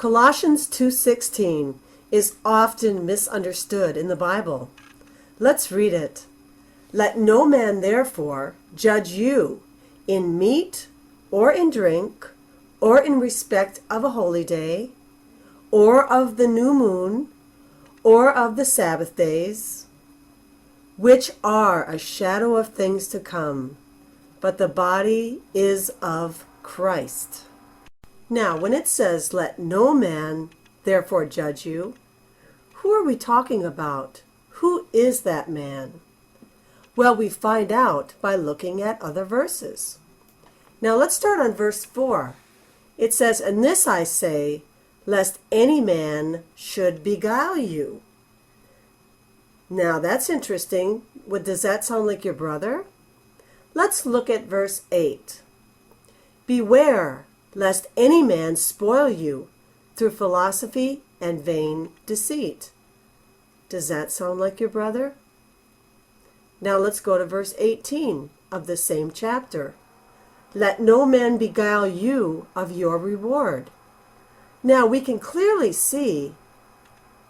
Colossians 2:16 is often misunderstood in the Bible. Let's read it. Let no man therefore judge you in meat or in drink or in respect of a holy day or of the new moon or of the Sabbath days, which are a shadow of things to come, but the body is of Christ. Now, when it says, let no man therefore judge you, who are we talking about? Who is that man? Well, we find out by looking at other verses. Now, let's start on verse 4. It says, and this I say, lest any man should beguile you. Now, that's interesting. Does that sound like your brother? Let's look at verse 8. Beware, lest any man spoil you through philosophy and vain deceit. Does that sound like your brother? Now let's go to verse 18 of the same chapter. Let no man beguile you of your reward. Now we can clearly see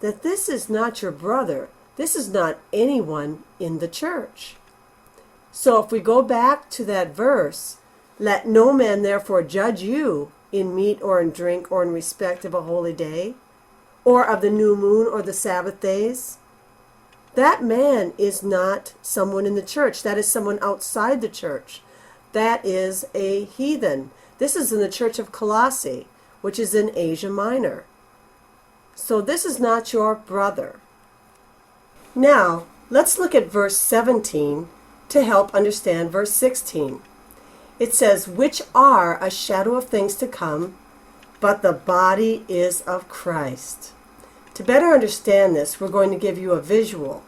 that this is not your brother. This is not anyone in the church. So if we go back to that verse, let no man therefore judge you in meat or in drink or in respect of a holy day, or of the new moon or the Sabbath days. That man is not someone in the church. That is someone outside the church. That is a heathen. This is in the church of Colossae, which is in Asia Minor. So this is not your brother. Now, let's look at verse 17 to help understand verse 16. It says, which are a shadow of things to come, but the body is of Christ. To better understand this, we're going to give you a visual.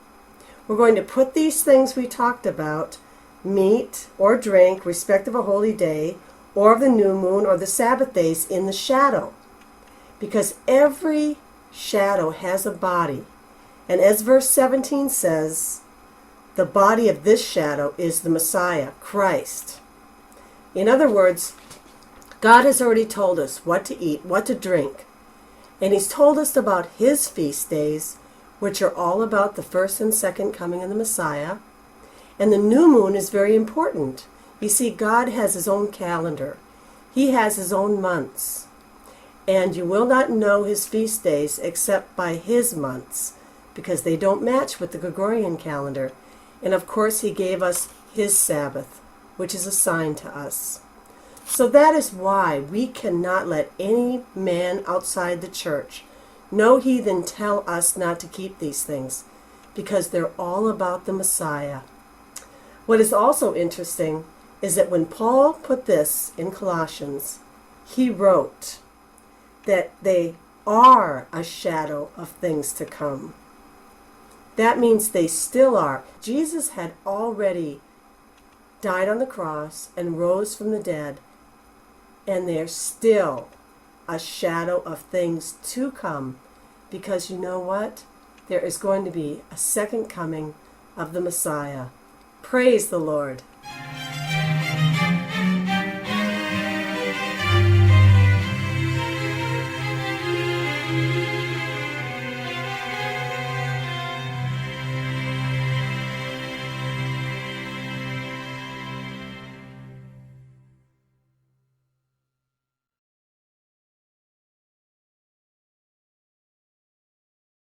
We're going to put these things we talked about, meat or drink, respect of a holy day, or of the new moon or the Sabbath days, in the shadow. Because every shadow has a body. And as verse 17 says, the body of this shadow is the Messiah, Christ. In other words, God has already told us what to eat, what to drink. And he's told us about his feast days, which are all about the first and second coming of the Messiah. And the new moon is very important. You see, God has his own calendar. He has his own months. And you will not know his feast days except by his months, because they don't match with the Gregorian calendar. And of course, he gave us his Sabbath, which is a sign to us. So that is why we cannot let any man outside the church, no heathen, tell us not to keep these things, because they're all about the Messiah. What is also interesting is that when Paul put this in Colossians, he wrote that they are a shadow of things to come. That means they still are. Jesus had already died on the cross and rose from the dead, and they're still a shadow of things to come, because you know what? There is going to be a second coming of the Messiah. Praise the Lord.